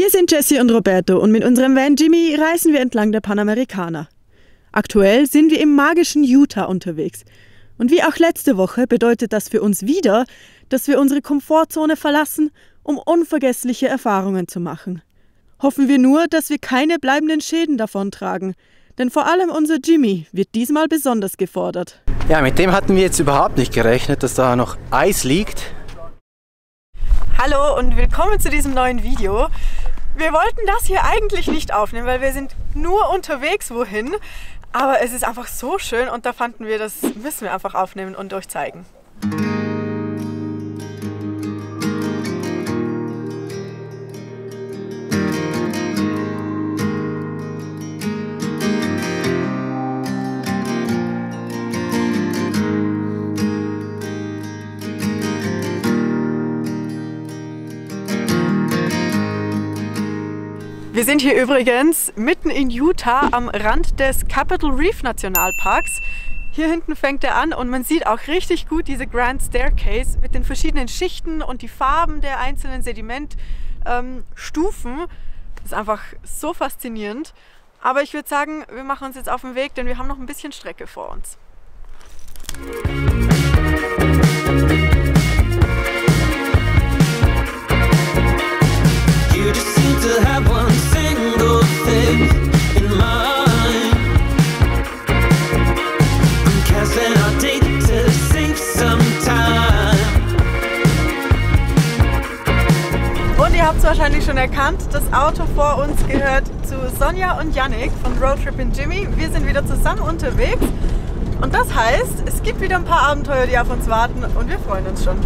Wir sind Jessie und Roberto und mit unserem Van Jimmy reisen wir entlang der Panamericana. Aktuell sind wir im magischen Utah unterwegs. Und wie auch letzte Woche bedeutet das für uns wieder, dass wir unsere Komfortzone verlassen, um unvergessliche Erfahrungen zu machen. Hoffen wir nur, dass wir keine bleibenden Schäden davontragen. Denn vor allem unser Jimmy wird diesmal besonders gefordert. Ja, mit dem hatten wir jetzt überhaupt nicht gerechnet, dass da noch Eis liegt. Hallo und willkommen zu diesem neuen Video. Wir wollten das hier eigentlich nicht aufnehmen, weil wir sind nur unterwegs wohin. Aber es ist einfach so schön und da fanden wir, das müssen wir einfach aufnehmen und euch zeigen. Wir sind hier übrigens mitten in Utah am Rand des Capitol Reef Nationalparks. Hier hinten fängt er an und man sieht auch richtig gut diese Grand Staircase mit den verschiedenen Schichten und die Farben der einzelnen Sedimentstufen. Das ist einfach so faszinierend. Aber ich würde sagen, wir machen uns jetzt auf den Weg, denn wir haben noch ein bisschen Strecke vor uns. You just seem to have one single thing in mind. I'm casting our date to save some time. Und ihr habt es wahrscheinlich schon erkannt, das Auto vor uns gehört zu Sonja und Yannick von Roadtrip in Jimmy. Wir sind wieder zusammen unterwegs und das heißt, es gibt wieder ein paar Abenteuer, die auf uns warten und wir freuen uns schon.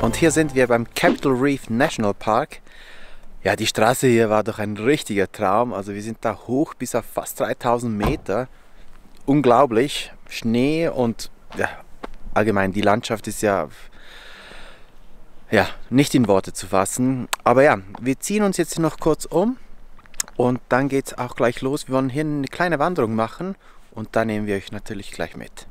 Und hier sind wir beim Capitol Reef National Park. Ja, die Straße hier war doch ein richtiger Traum. Also wir sind da hoch bis auf fast 3000 Meter. Unglaublich. Schnee und ja, allgemein die Landschaft ist ja nicht in Worte zu fassen. Aber ja, wir ziehen uns jetzt noch kurz um und dann geht es auch gleich los. Wir wollen hier eine kleine Wanderung machen und da nehmen wir euch natürlich gleich mit.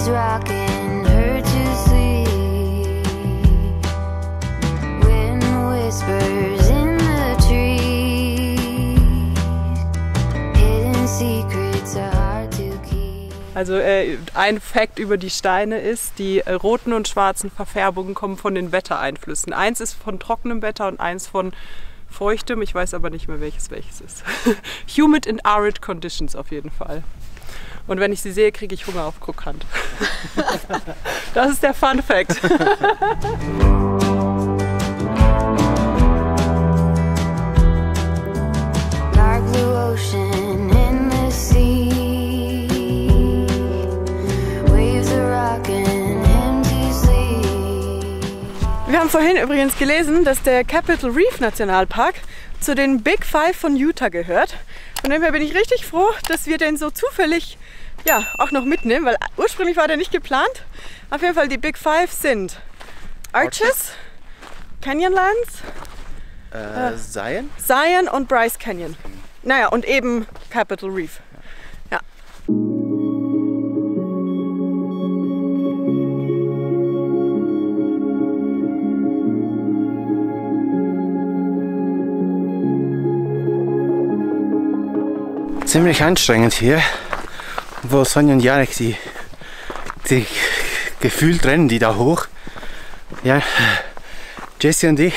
Rocking her to sleep. Wind whispers in the trees. Hidden secrets are hard to keep. Also ein Fakt über die Steine ist, die roten und schwarzen Verfärbungen kommen von den Wettereinflüssen. Eins ist von trockenem Wetter und eins von feuchtem. Ich weiß aber nicht mehr welches ist. Humid and arid conditions auf jeden Fall. Und wenn ich sie sehe, kriege ich Hunger auf Krokant. Das ist der Fun Fact. Dark blue ocean in the sea. Waves are rocking him to sleep. Wir haben vorhin übrigens gelesen, dass der Capitol Reef Nationalpark zu den Big Five von Utah gehört. Von dem her bin ich richtig froh, dass wir den so zufällig auch noch mitnehmen, weil ursprünglich war der nicht geplant. Auf jeden Fall die Big Five sind Arches, Canyonlands, Zion und Bryce Canyon. Naja, und eben Capitol Reef. Ja. ziemlich anstrengend hier, wo Sonja und Jarek die gefühlt rennen die da hoch. Ja, Jessie und ich,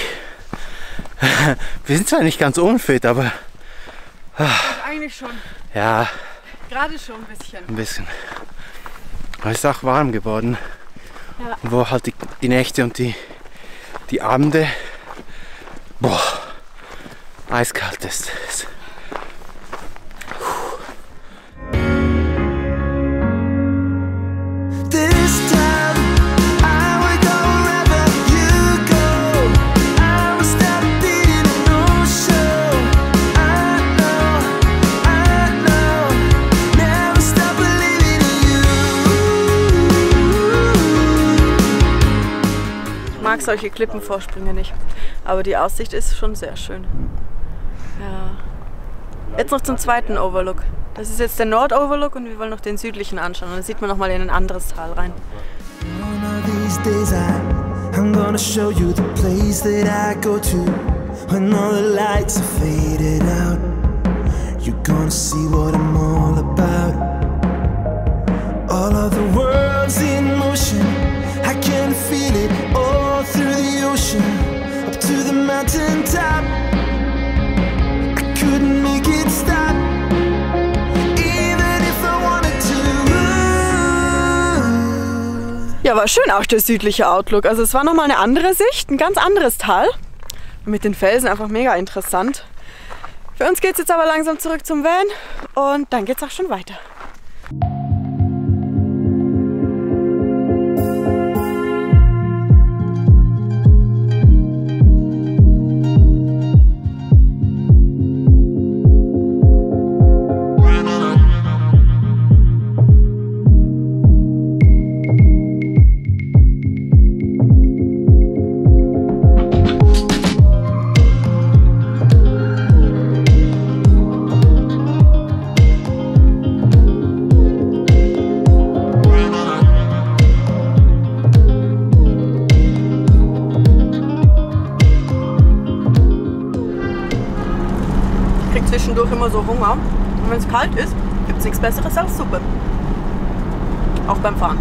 wir sind zwar nicht ganz unfit, aber Eigentlich schon. ja, Gerade schon ein bisschen. ein bisschen. Aber es ist auch warm geworden, Ja. wo halt die Nächte und die Abende, boah, eiskalt ist. This time I will go wherever you go. I will stop being no show. I know, never stop believing in you. Ich mag solche Klippenvorsprünge nicht, aber die Aussicht ist schon sehr schön. Ja. Jetzt noch zum zweiten Overlook. Das ist jetzt der Nord-Overlook und wir wollen noch den südlichen anschauen. Und dann sieht man noch mal in ein anderes Tal rein. One of these days I'm gonna show you the place that I go to when all the lights are faded out. You're gonna see what I'm all about. All of the world's in motion. I can feel it all through the ocean, up to the mountain top. I couldn't make it stop. Ja, war schön auch der südliche Outlook. Also es war nochmal eine andere Sicht, ein ganz anderes Tal. Mit den Felsen einfach mega interessant. Für uns geht es jetzt aber langsam zurück zum Van und dann geht es auch schon weiter. Zwischendurch immer so Hunger. Und wenn es kalt ist, gibt es nichts Besseres als Suppe. Auch beim Fahren.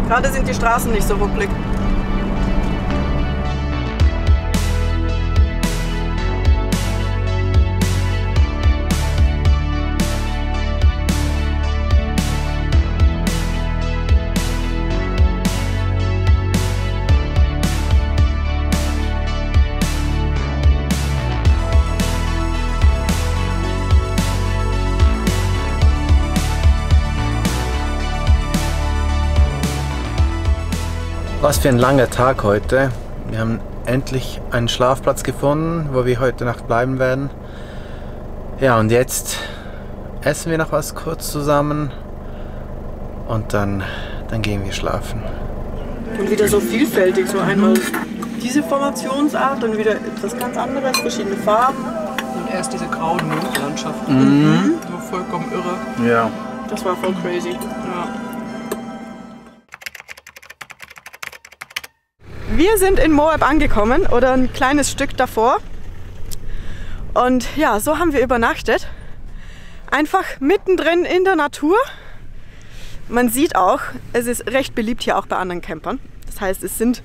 Gerade sind die Straßen nicht so ruckelig. Was für ein langer Tag heute. Wir haben endlich einen Schlafplatz gefunden, wo wir heute Nacht bleiben werden. Ja, und jetzt essen wir noch was kurz zusammen und dann gehen wir schlafen. Und wieder so vielfältig, so einmal diese Formationsart, dann wieder etwas ganz anderes, verschiedene Farben. Und erst diese grauen Mondlandschaften. So vollkommen irre. Ja. Das war voll crazy. Ja. Wir sind in Moab angekommen oder ein kleines Stück davor. Und ja, so haben wir übernachtet. Einfach mittendrin in der Natur. Man sieht auch, es ist recht beliebt hier auch bei anderen Campern. Das heißt, es sind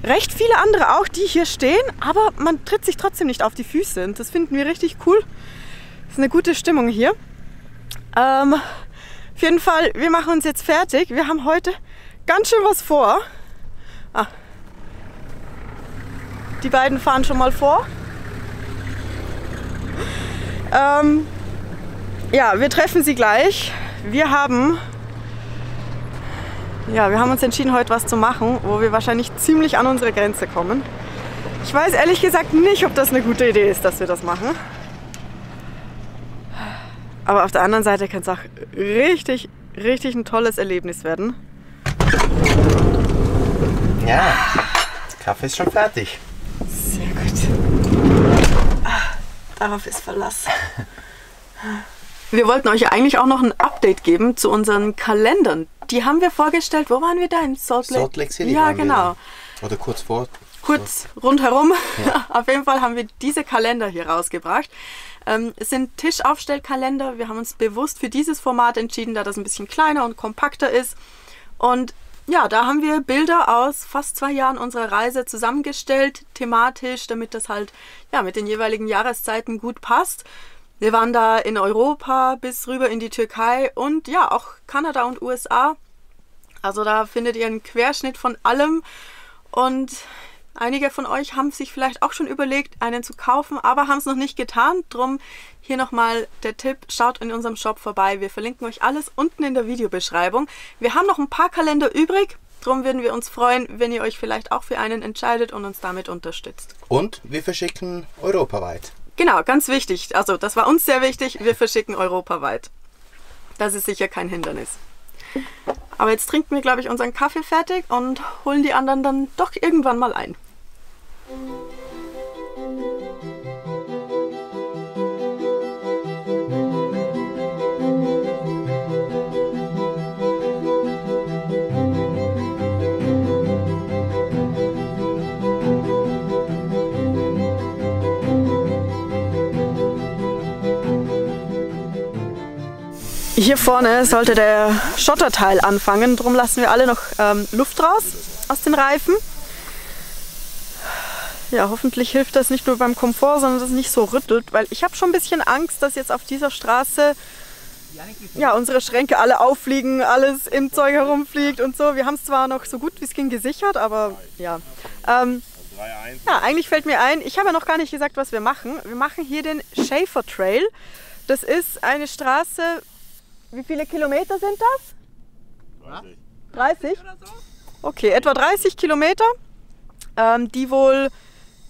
recht viele andere auch, die hier stehen, aber man tritt sich trotzdem nicht auf die Füße. Und das finden wir richtig cool. Es ist eine gute Stimmung hier. Auf jeden Fall, wir machen uns jetzt fertig. Wir haben heute ganz schön was vor. Die beiden fahren schon mal vor. Ja, wir treffen sie gleich. Wir haben uns entschieden, heute was zu machen, wo wir wahrscheinlich ziemlich an unsere Grenze kommen. Ich weiß ehrlich gesagt nicht, ob das eine gute Idee ist, dass wir das machen. Aber auf der anderen Seite kann es auch richtig, richtig ein tolles Erlebnis werden. Ja, der Kaffee ist schon fertig. Sehr gut. Darauf ist Verlass. Wir wollten euch ja eigentlich auch noch ein Update geben zu unseren Kalendern. Die haben wir vorgestellt. Wo waren wir da? In Salt Lake Salt Lake City. Ja, waren wir genau. da. Oder kurz vor kurz rundherum. Ja. Auf jeden Fall haben wir diese Kalender hier rausgebracht. Es sind Tischaufstellkalender. Wir haben uns bewusst für dieses Format entschieden, da das ein bisschen kleiner und kompakter ist. Und ja, da haben wir Bilder aus fast 2 Jahren unserer Reise zusammengestellt, thematisch, damit das halt ja, mit den jeweiligen Jahreszeiten gut passt. Wir waren da in Europa bis rüber in die Türkei und ja, auch Kanada und USA. Also da findet ihr einen Querschnitt von allem. Und einige von euch haben sich vielleicht auch schon überlegt, einen zu kaufen, aber haben es noch nicht getan. Drum hier nochmal der Tipp, schaut in unserem Shop vorbei. Wir verlinken euch alles unten in der Videobeschreibung. Wir haben noch ein paar Kalender übrig. Drum würden wir uns freuen, wenn ihr euch vielleicht auch für einen entscheidet und uns damit unterstützt. Und wir verschicken europaweit. Genau, ganz wichtig. Also das war uns sehr wichtig. Wir verschicken europaweit. Das ist sicher kein Hindernis. Aber jetzt trinken wir, glaube ich, unseren Kaffee fertig und holen die anderen dann doch irgendwann mal ein. Hier vorne sollte der Schotterteil anfangen, darum lassen wir alle noch Luft raus aus den Reifen. Ja, hoffentlich hilft das nicht nur beim Komfort, sondern dass es nicht so rüttelt, weil ich habe schon ein bisschen Angst, dass jetzt auf dieser Straße ja, unsere Schränke alle auffliegen, alles im Zeug herumfliegt und so. Wir haben es zwar noch so gut wie es ging gesichert, aber ja. Ja, eigentlich fällt mir ein, ich habe ja noch gar nicht gesagt, was wir machen. Wir machen hier den Schaefer Trail. Das ist eine Straße. Wie viele Kilometer sind das? 30? Okay, etwa 30 Kilometer, die wohl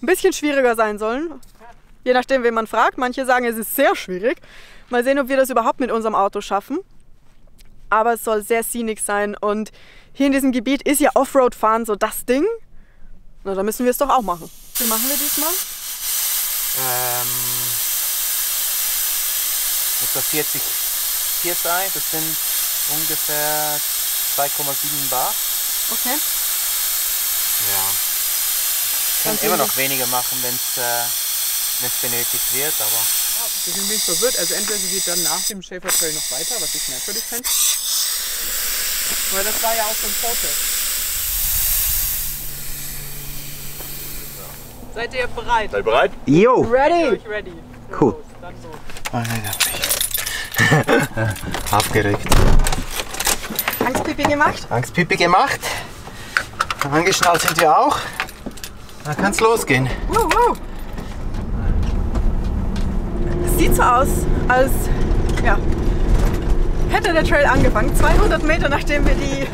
ein bisschen schwieriger sein sollen. Je nachdem, wen man fragt. Manche sagen, es ist sehr schwierig. Mal sehen, ob wir das überhaupt mit unserem Auto schaffen. Aber es soll sehr scenic sein. Und hier in diesem Gebiet ist ja Offroad-Fahren so das Ding. Na, dann müssen wir es doch auch machen. Wie machen wir diesmal? Etwa 40 PSI, das sind ungefähr 2,7 Bar. Okay. Ja. Können immer noch weniger machen, wenn es benötigt wird, aber... Ja, ich bin ein bisschen verwirrt. Also entweder sie geht dann nach dem Schaefer Trail noch weiter, was ich merkwürdig finde. Weil das war ja auch so ein Vortest. Seid ihr bereit? Seid ihr bereit? Jo! Ready! Ready. Cool. Dann so. Oh nein, aufgeregt. Angstpipi gemacht? Angstpipi gemacht. Angeschnallt sind wir auch. Dann kann es losgehen. Es sieht so aus, als ja, hätte der Trail angefangen. 200 Meter nachdem wir die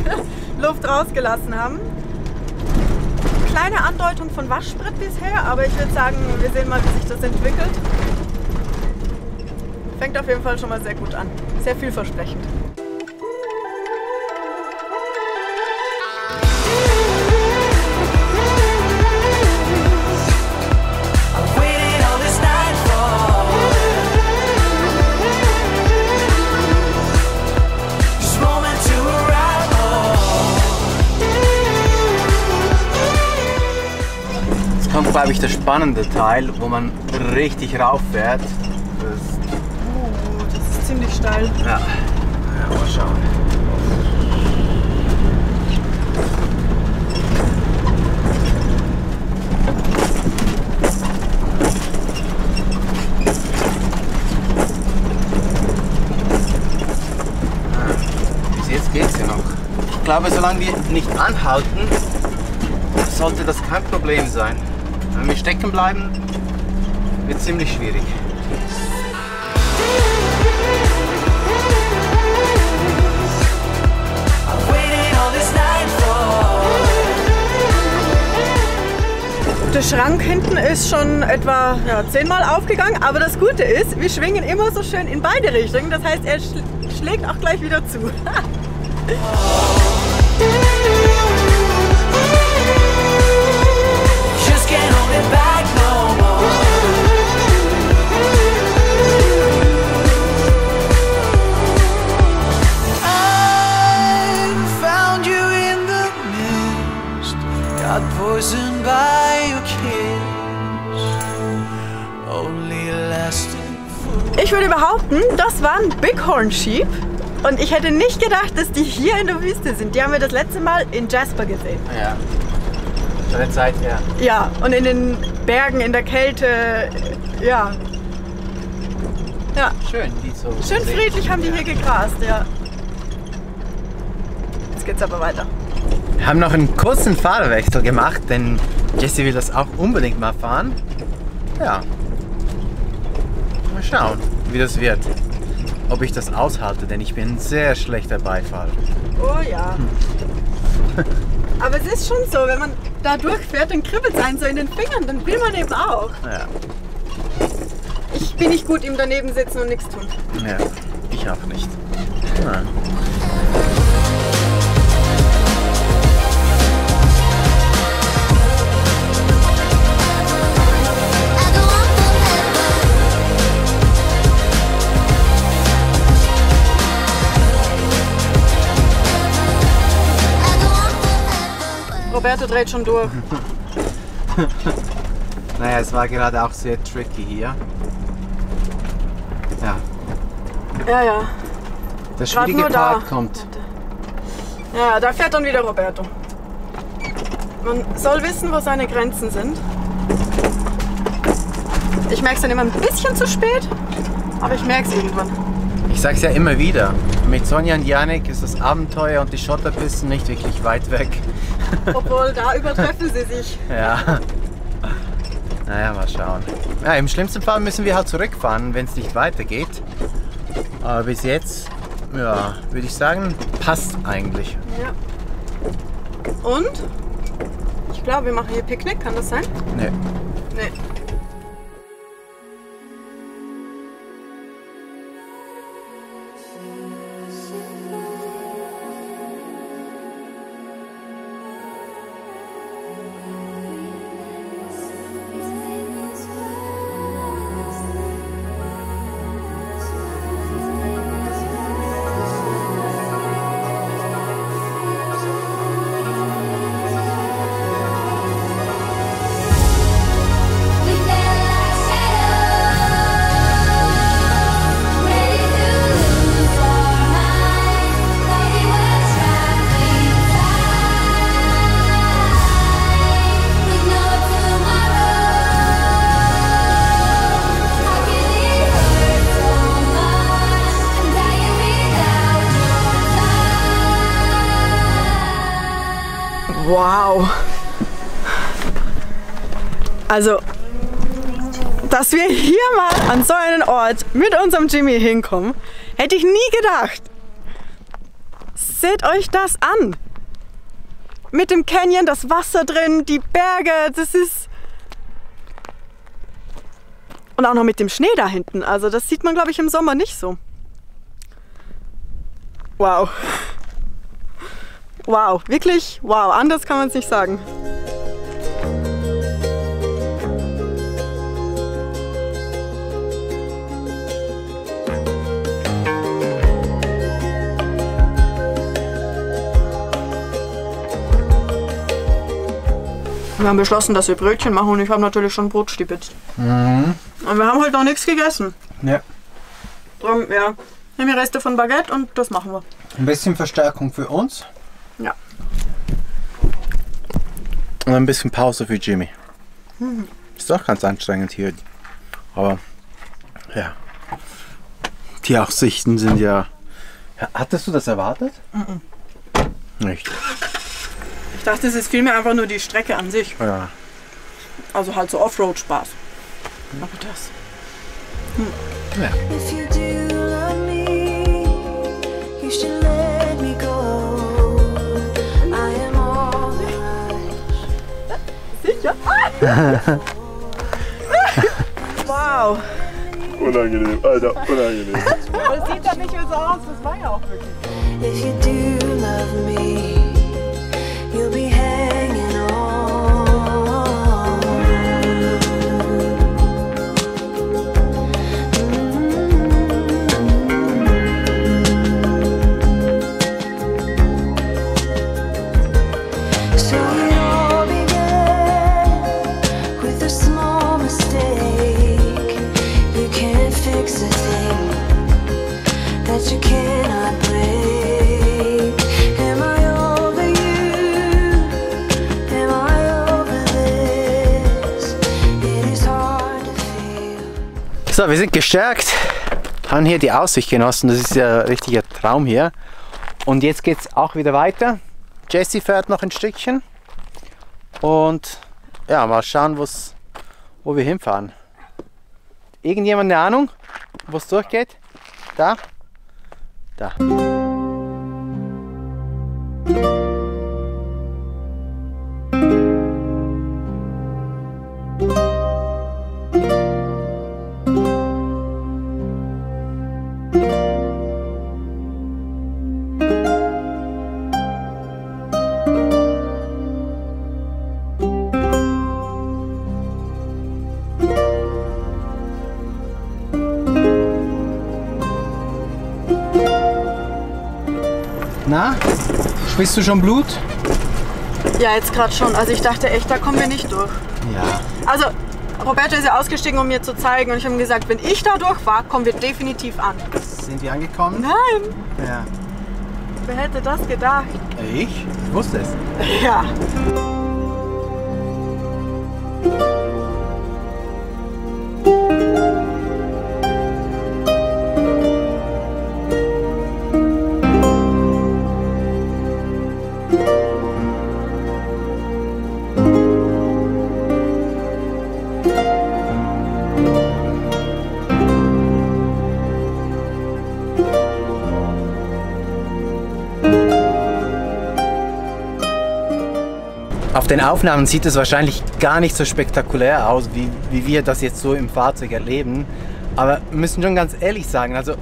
Luft rausgelassen haben. Kleine Andeutung von Waschsprit bisher, aber ich würde sagen, wir sehen mal, wie sich das entwickelt. Fängt auf jeden Fall schon mal sehr gut an. Sehr vielversprechend. Jetzt kommt, glaube ich, der spannende Teil, wo man richtig rauf fährt. Das ist ziemlich steil. Ja, mal schauen. Bis jetzt geht's ja noch. Ich glaube, solange wir nicht anhalten, sollte das kein Problem sein. Wenn wir stecken bleiben, wird es ziemlich schwierig. Der Schrank hinten ist schon etwa 10-mal aufgegangen, aber das Gute ist, wir schwingen immer so schön in beide Richtungen, das heißt, er schlägt auch gleich wieder zu. Poisoned by ich würde behaupten, das waren Bighorn Sheep. Und ich hätte nicht gedacht, dass die hier in der Wüste sind. Die haben wir das letzte Mal in Jasper gesehen. Ja. Von der Zeit her. Ja, und in den Bergen, in der Kälte, ja. Ja. Schön, die so. Schön friedlich haben die hier gegrast, ja. Jetzt geht's aber weiter. Wir haben noch einen kurzen Fahrwechsel gemacht, denn Jessie will das auch unbedingt mal fahren. Ja. Mal schauen, wie das wird. Ob ich das aushalte, denn ich bin ein sehr schlechter Beifahrer. Oh ja. Aber es ist schon so, wenn man da durchfährt, dann kribbelt es einen so in den Fingern, dann will man eben auch. Ja. Ich bin nicht gut im daneben sitzen und nichts tun. Ja, ich auch nicht. Nein. Roberto dreht schon durch. Naja, es war gerade auch sehr tricky hier. Ja, Ja, ja. der Grad schwierige nur da. Part kommt. Ja, da fährt dann wieder Roberto. Man soll wissen, wo seine Grenzen sind. Ich merke es dann immer ein bisschen zu spät, aber ich merke es irgendwann. Ich sag's ja immer wieder, mit Sonja und Janik ist das Abenteuer und die Schotterpisten nicht wirklich weit weg. Obwohl, da übertreffen sie sich. Ja. Naja, mal schauen. Ja, im schlimmsten Fall müssen wir halt zurückfahren, wenn es nicht weitergeht. Aber bis jetzt, ja, würde ich sagen, passt eigentlich. Ja. Und? Ich glaube, wir machen hier Picknick, kann das sein? Nee. Nee. Wow. Also, dass wir hier mal an so einen Ort mit unserem Jimmy hinkommen, hätte ich nie gedacht. Seht euch das an. Mit dem Canyon, das Wasser drin, die Berge, das ist... Und auch noch mit dem Schnee da hinten. Also das sieht man, glaube ich, im Sommer nicht so. Wow. Wow, wirklich wow. Anders kann man es nicht sagen. Wir haben beschlossen, dass wir Brötchen machen und ich habe natürlich schon Brot stibitzt. Und wir haben halt noch nichts gegessen. Ja. Drum, ja, nehmen wir Reste von Baguette und das machen wir. Ein bisschen Verstärkung für uns. Ja. Und ein bisschen Pause für Jimmy. Ist doch ganz anstrengend hier. Aber ja. Die Aussichten sind ja... Hattest du das erwartet? Nicht. Ich dachte, es ist vielmehr einfach nur die Strecke an sich. Ja. Also halt so Offroad-Spaß. Aber das. Ja. If you do love me, you should let me go. I am all that Sicher? Wow. Unangenehm, Alter, unangenehm. Aber es sieht doch nicht mehr so aus. Das war ja auch wirklich. If you do love me, you'll be hanging on. So it all began with a small mistake. You can't fix a thing. So, wir sind gestärkt, haben hier die Aussicht genossen, das ist ja ein richtiger Traum hier. Und jetzt geht es auch wieder weiter. Jessie fährt noch ein Stückchen und ja, mal schauen, wo wir hinfahren. Irgendjemand eine Ahnung, wo es durchgeht? Da? Da. Na, spürst du schon Blut? Ja, jetzt gerade schon. Also ich dachte echt, da kommen wir nicht durch. Ja. Also Roberto ist ja ausgestiegen, um mir zu zeigen und ich habe ihm gesagt, wenn ich da durchfahre, kommen wir definitiv an. Sind wir angekommen? Nein! Ja. Wer hätte das gedacht? Ich? Ich wusste es. Ja. Auf den Aufnahmen sieht es wahrscheinlich gar nicht so spektakulär aus, wie wir das jetzt so im Fahrzeug erleben. Aber wir müssen schon ganz ehrlich sagen, also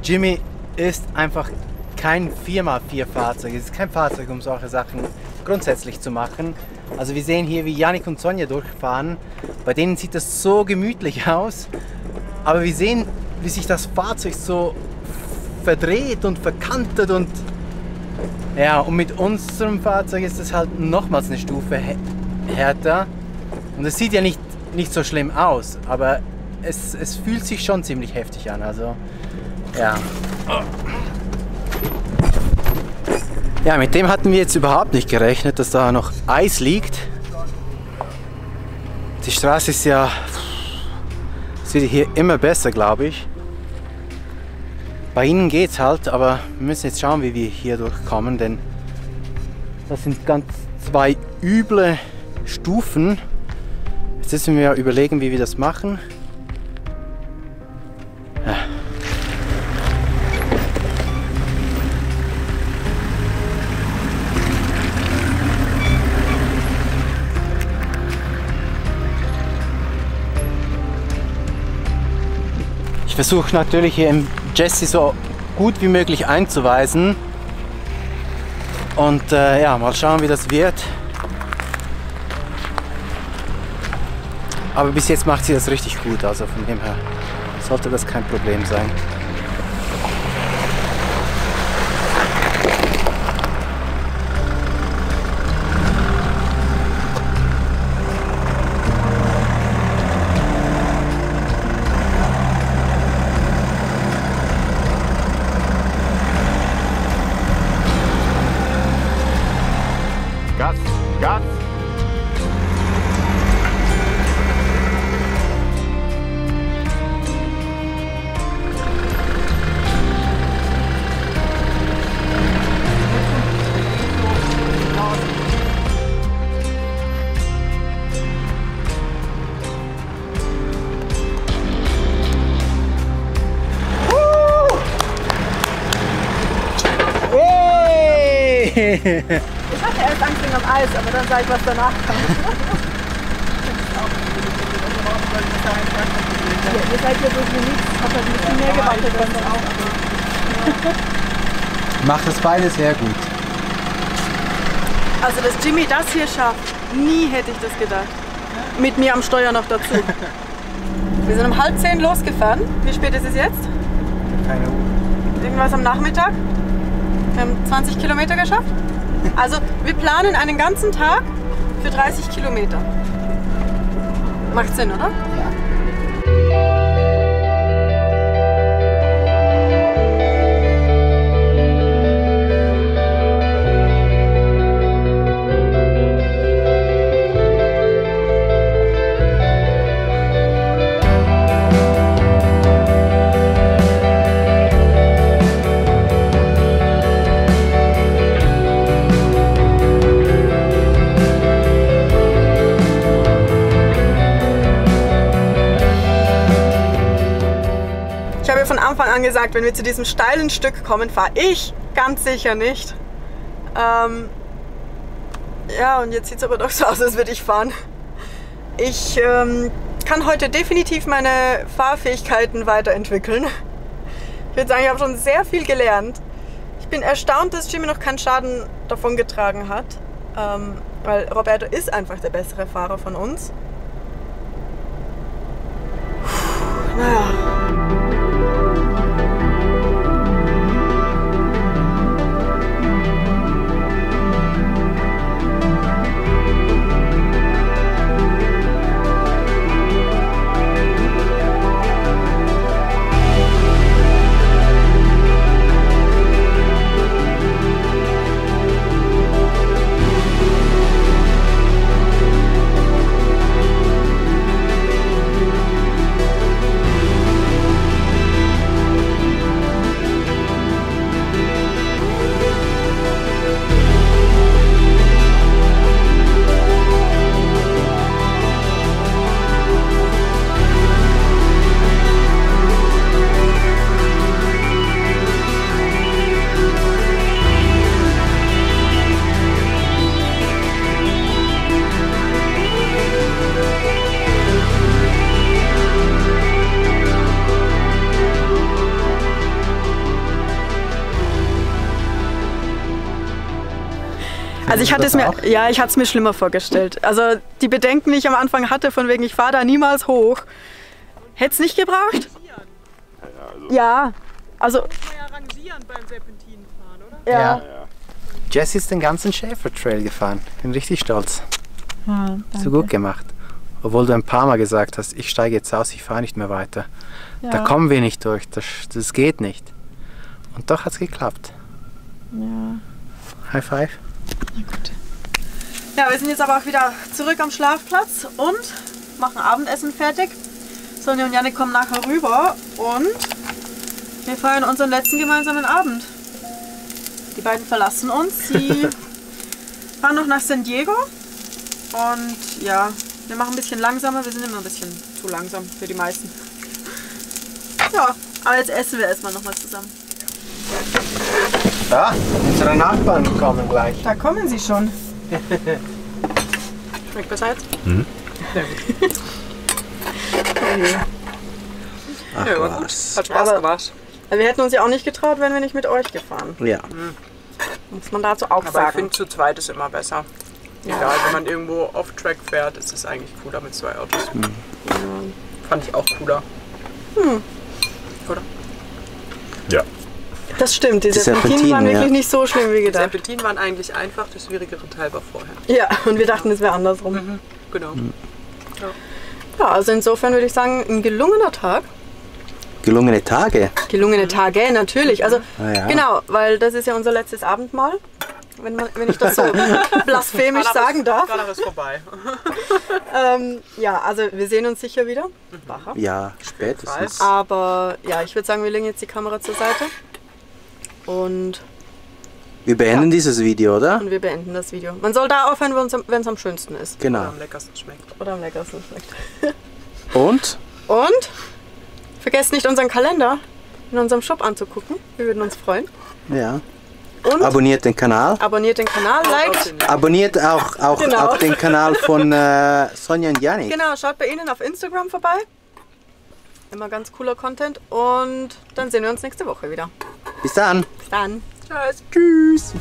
Jimmy ist einfach kein 4x4 Fahrzeug. Es ist kein Fahrzeug, um solche Sachen grundsätzlich zu machen. Also wir sehen hier, wie Yannick und Sonja durchfahren. Bei denen sieht das so gemütlich aus. Aber wir sehen, wie sich das Fahrzeug so verdreht und verkantet und ja, und mit unserem Fahrzeug ist es halt nochmals eine Stufe härter. Und es sieht ja nicht so schlimm aus, aber es fühlt sich schon ziemlich heftig an. Also, ja. Ja, mit dem hatten wir jetzt überhaupt nicht gerechnet, dass da noch Eis liegt. Die Straße ist ja, es wird hier immer besser, glaube ich. Bei ihnen geht's halt, aber wir müssen jetzt schauen, wie wir hier durchkommen, denn das sind ganz zwei üble Stufen. Jetzt müssen wir überlegen, wie wir das machen. Ja. Ich versuche natürlich hier im Jessie so gut wie möglich einzuweisen und ja, mal schauen, wie das wird. Aber bis jetzt macht sie das richtig gut, also von dem her sollte das kein Problem sein. Gas, Gas! Ich hatte erst Angst wegen am Eis, aber dann sah ich, was danach kam. Ihr seid ja durch nichts, habt ein bisschen mehr gewartet als auch. Macht das beide sehr gut. Also, dass Jimmy das hier schafft, nie hätte ich das gedacht. Mit mir am Steuer noch dazu. Wir sind um 9:30 losgefahren. Wie spät ist es jetzt? Keine Ahnung. Irgendwas am Nachmittag. Wir haben 20 Kilometer geschafft. Also wir planen einen ganzen Tag für 30 Kilometer. Macht Sinn, oder? Ja. Anfang an gesagt, wenn wir zu diesem steilen Stück kommen, fahre ich ganz sicher nicht. Ja, und jetzt sieht es aber doch so aus, als würde ich fahren. Ich kann heute definitiv meine Fahrfähigkeiten weiterentwickeln. Ich würde sagen, ich habe schon sehr viel gelernt. Ich bin erstaunt, dass Jimmy noch keinen Schaden davongetragen hat, weil Roberto ist einfach der bessere Fahrer von uns. Naja. Also ich hatte es mir schlimmer vorgestellt. Also die Bedenken, die ich am Anfang hatte, von wegen ich fahre da niemals hoch, hätte es nicht gebraucht. Ja, also Muss man ja rangieren beim Serpentinenfahren, oder? ja. Jess ist den ganzen Schäfer-Trail gefahren. Bin richtig stolz. Ja, So gut gemacht. Obwohl du ein paar Mal gesagt hast, ich steige jetzt aus, ich fahre nicht mehr weiter. Da kommen wir nicht durch, das geht nicht. Und doch hat es geklappt. Ja. High five. Ja, wir sind jetzt aber auch wieder zurück am Schlafplatz und machen Abendessen fertig. Sonja und Janik kommen nachher rüber und wir feiern unseren letzten gemeinsamen Abend. Die beiden verlassen uns. Sie fahren noch nach San Diego und ja, wir machen ein bisschen langsamer. Wir sind immer ein bisschen zu langsam für die meisten. Ja, aber jetzt essen wir erstmal nochmal zusammen. Da, unsere Nachbarn kommen gleich. Da kommen sie schon. Schmeckt besser jetzt? Sehr gut. Ach Ja, war gut. was. Hat Spaß Aber- gemacht. Wir hätten uns ja auch nicht getraut, wenn wir nicht mit euch gefahren. Ja. Muss man dazu auch Aber ich sagen. finde, zu zweit ist immer besser. Egal, wenn man irgendwo off-track fährt, ist es eigentlich cooler mit zwei Autos. Fand ich auch cooler. Oder? Ja. Das stimmt, die Die Serpentinen waren Serpentinen, wirklich ja. nicht so schlimm wie Die gedacht. Serpentinen waren eigentlich einfach, der schwierigere Teil war vorher. Ja, und wir dachten, es wäre andersrum. Genau. Ja, also insofern würde ich sagen, ein gelungener Tag. Gelungene Tage. Gelungene Tage, natürlich. Also Ah, ja. genau, weil das ist ja unser letztes Abendmahl. Wenn ich das so blasphemisch sagen darf. Danach ist vorbei. Ja, also wir sehen uns sicher wieder. Bacher. Ja, spätestens. Aber ja, ich würde sagen, wir legen jetzt die Kamera zur Seite. Und Wir beenden dieses Video, oder? wir beenden das Video. Man soll da aufhören, wenn es am schönsten ist. Oder Genau. am leckersten schmeckt. Oder am leckersten schmeckt. Und? Und vergesst nicht, unseren Kalender in unserem Shop anzugucken. Wir würden uns freuen. Ja. Und Abonniert den Kanal. abonniert den Kanal, liked. Abonniert auch Genau. den Kanal von Sonja und Janik. Genau, schaut bei ihnen auf Instagram vorbei. Immer ganz cooler Content. Und dann sehen wir uns nächste Woche wieder. Bis dann. Bis dann. Tschüss. Tschüss.